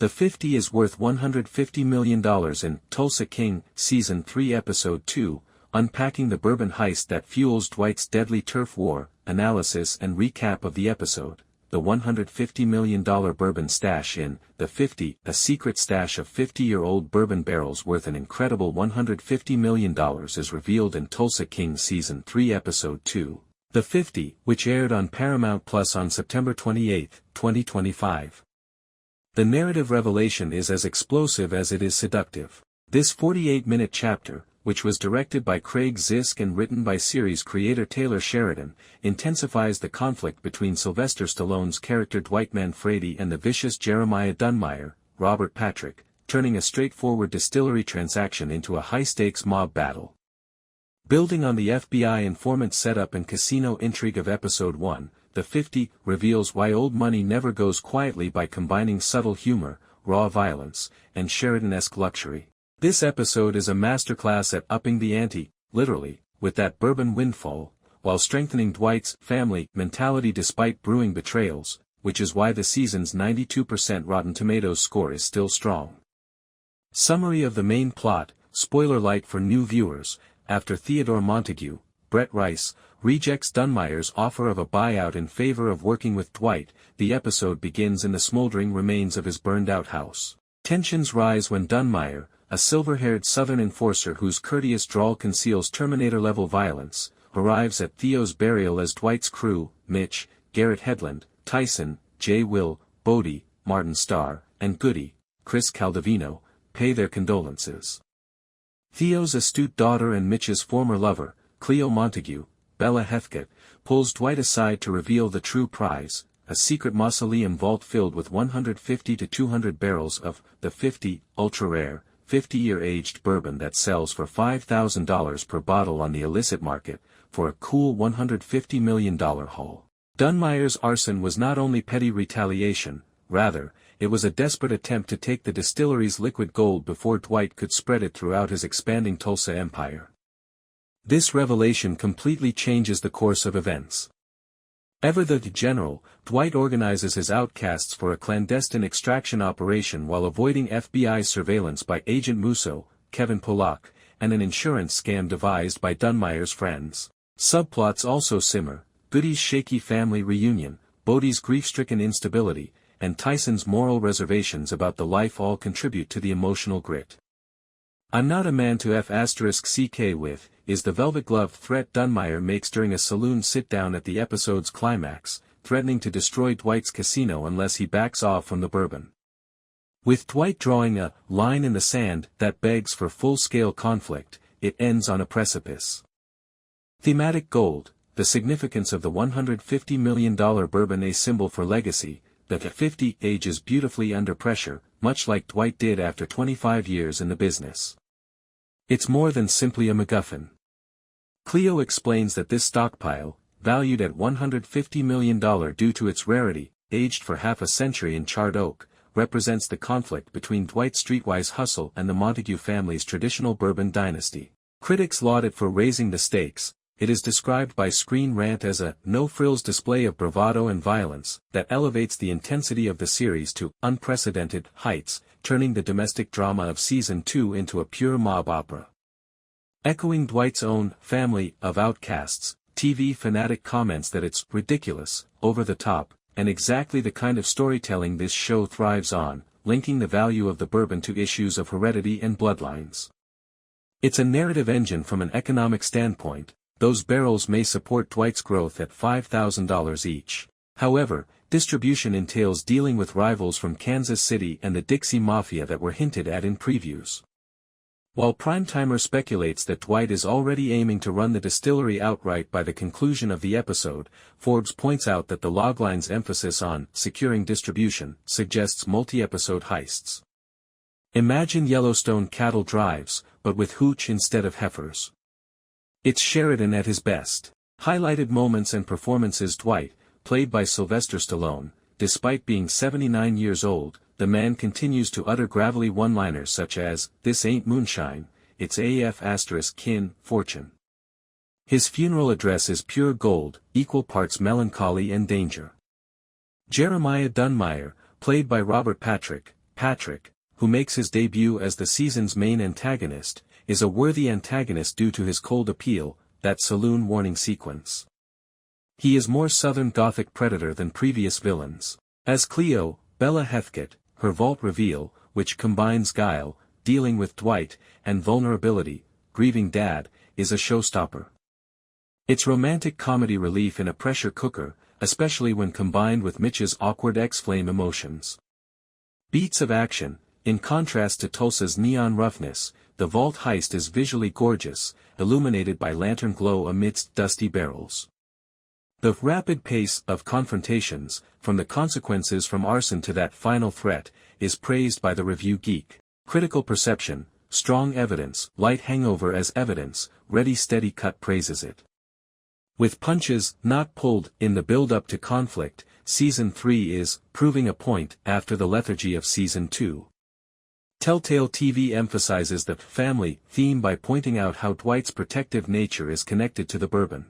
The 50 is worth $150 million in Tulsa King, Season 3 Episode 2, unpacking the bourbon heist that fuels Dwight's deadly turf war, analysis and recap of the episode. The $150 million bourbon stash in The 50, a secret stash of 50-year-old bourbon barrels worth an incredible $150 million is revealed in Tulsa King Season 3 Episode 2, The 50, which aired on Paramount Plus on September 28, 2025. The narrative revelation is as explosive as it is seductive. This 48-minute chapter, which was directed by Craig Zisk and written by series creator Taylor Sheridan, intensifies the conflict between Sylvester Stallone's character Dwight Manfredi and the vicious Jeremiah Dunmire, Robert Patrick, turning a straightforward distillery transaction into a high-stakes mob battle. Building on the FBI informant setup and casino intrigue of Episode 1, The 50 reveals why old money never goes quietly by combining subtle humor, raw violence, and Sheridan-esque luxury. This episode is a masterclass at upping the ante, literally, with that bourbon windfall, while strengthening Dwight's family mentality despite brewing betrayals, which is why the season's 92% Rotten Tomatoes score is still strong. Summary of the main plot, spoiler light for new viewers, after Theodore Montague, Brett Rice, rejects Dunmire's offer of a buyout in favor of working with Dwight, the episode begins in the smoldering remains of his burned-out house. Tensions rise when Dunmire, a silver-haired Southern enforcer whose courteous drawl conceals Terminator-level violence, arrives at Theo's burial as Dwight's crew, Mitch, Garrett Hedlund, Tyson, Jay Will, Bodie, Martin Starr, and Goody, Chris Caldovino, pay their condolences. Theo's astute daughter and Mitch's former lover, Cleo Montague, Bella Heathcote, pulls Dwight aside to reveal the true prize, a secret mausoleum vault filled with 150 to 200 barrels of The 50, ultra-rare, 50-year-aged bourbon that sells for $5,000 per bottle on the illicit market, for a cool $150 million haul. Dunmire's arson was not only petty retaliation, rather, it was a desperate attempt to take the distillery's liquid gold before Dwight could spread it throughout his expanding Tulsa empire. This revelation completely changes the course of events. Ever the general, Dwight organizes his outcasts for a clandestine extraction operation while avoiding FBI surveillance by Agent Musso, Kevin Pollock, and an insurance scam devised by Dunmire's friends. Subplots also simmer: Goody's shaky family reunion, Bodie's grief-stricken instability, and Tyson's moral reservations about the life all contribute to the emotional grit. "I'm not a man to F***ck with," is the velvet-gloved threat Dunmire makes during a saloon sit-down at the episode's climax, threatening to destroy Dwight's casino unless he backs off from the bourbon. With Dwight drawing a line in the sand that begs for full-scale conflict, it ends on a precipice. Thematic Gold, the significance of the $150 million Bourbon A symbol for legacy, the 50 ages beautifully under pressure, much like Dwight did after 25 years in the business. It's more than simply a MacGuffin. Cleo explains that this stockpile, valued at $150 million due to its rarity, aged for half a century in charred oak, represents the conflict between Dwight's streetwise hustle and the Montague family's traditional bourbon dynasty. Critics laud it for raising the stakes. It is described by Screen Rant as a no-frills display of bravado and violence that elevates the intensity of the series to unprecedented heights, turning the domestic drama of Season 2 into a pure mob opera. Echoing Dwight's own family of outcasts, TV Fanatic comments that it's ridiculous, over the top, and exactly the kind of storytelling this show thrives on, linking the value of the bourbon to issues of heredity and bloodlines. It's a narrative engine from an economic standpoint. Those barrels may support Dwight's growth at $5,000 each. However, distribution entails dealing with rivals from Kansas City and the Dixie Mafia that were hinted at in previews. While Primetimer speculates that Dwight is already aiming to run the distillery outright by the conclusion of the episode, Forbes points out that the logline's emphasis on securing distribution suggests multi-episode heists. Imagine Yellowstone cattle drives, but with hooch instead of heifers. It's Sheridan at his best. Highlighted moments and performances: Dwight, played by Sylvester Stallone, despite being 79 years old, the man continues to utter gravelly one-liners such as, "This ain't moonshine, it's AF**kin fortune." His funeral address is pure gold, equal parts melancholy and danger. Jeremiah Dunmire, played by Robert Patrick, Patrick, who makes his debut as the season's main antagonist, is a worthy antagonist due to his cold appeal, that saloon warning sequence. He is more Southern Gothic predator than previous villains. As Cleo, Bella Heathcote, her vault reveal, which combines guile, dealing with Dwight, and vulnerability, grieving dad, is a showstopper. It's romantic comedy relief in a pressure cooker, especially when combined with Mitch's awkward X-Flame emotions. Beats of action. In contrast to Tulsa's neon roughness, the vault heist is visually gorgeous, illuminated by lantern glow amidst dusty barrels. The rapid pace of confrontations, from the consequences from arson to that final threat, is praised by the review geek. Critical perception, strong evidence, light hangover as evidence, ready steady cut praises it. With punches not pulled in the build-up to conflict, Season 3 is proving a point after the lethargy of Season 2. Telltale TV emphasizes the family theme by pointing out how Dwight's protective nature is connected to the bourbon.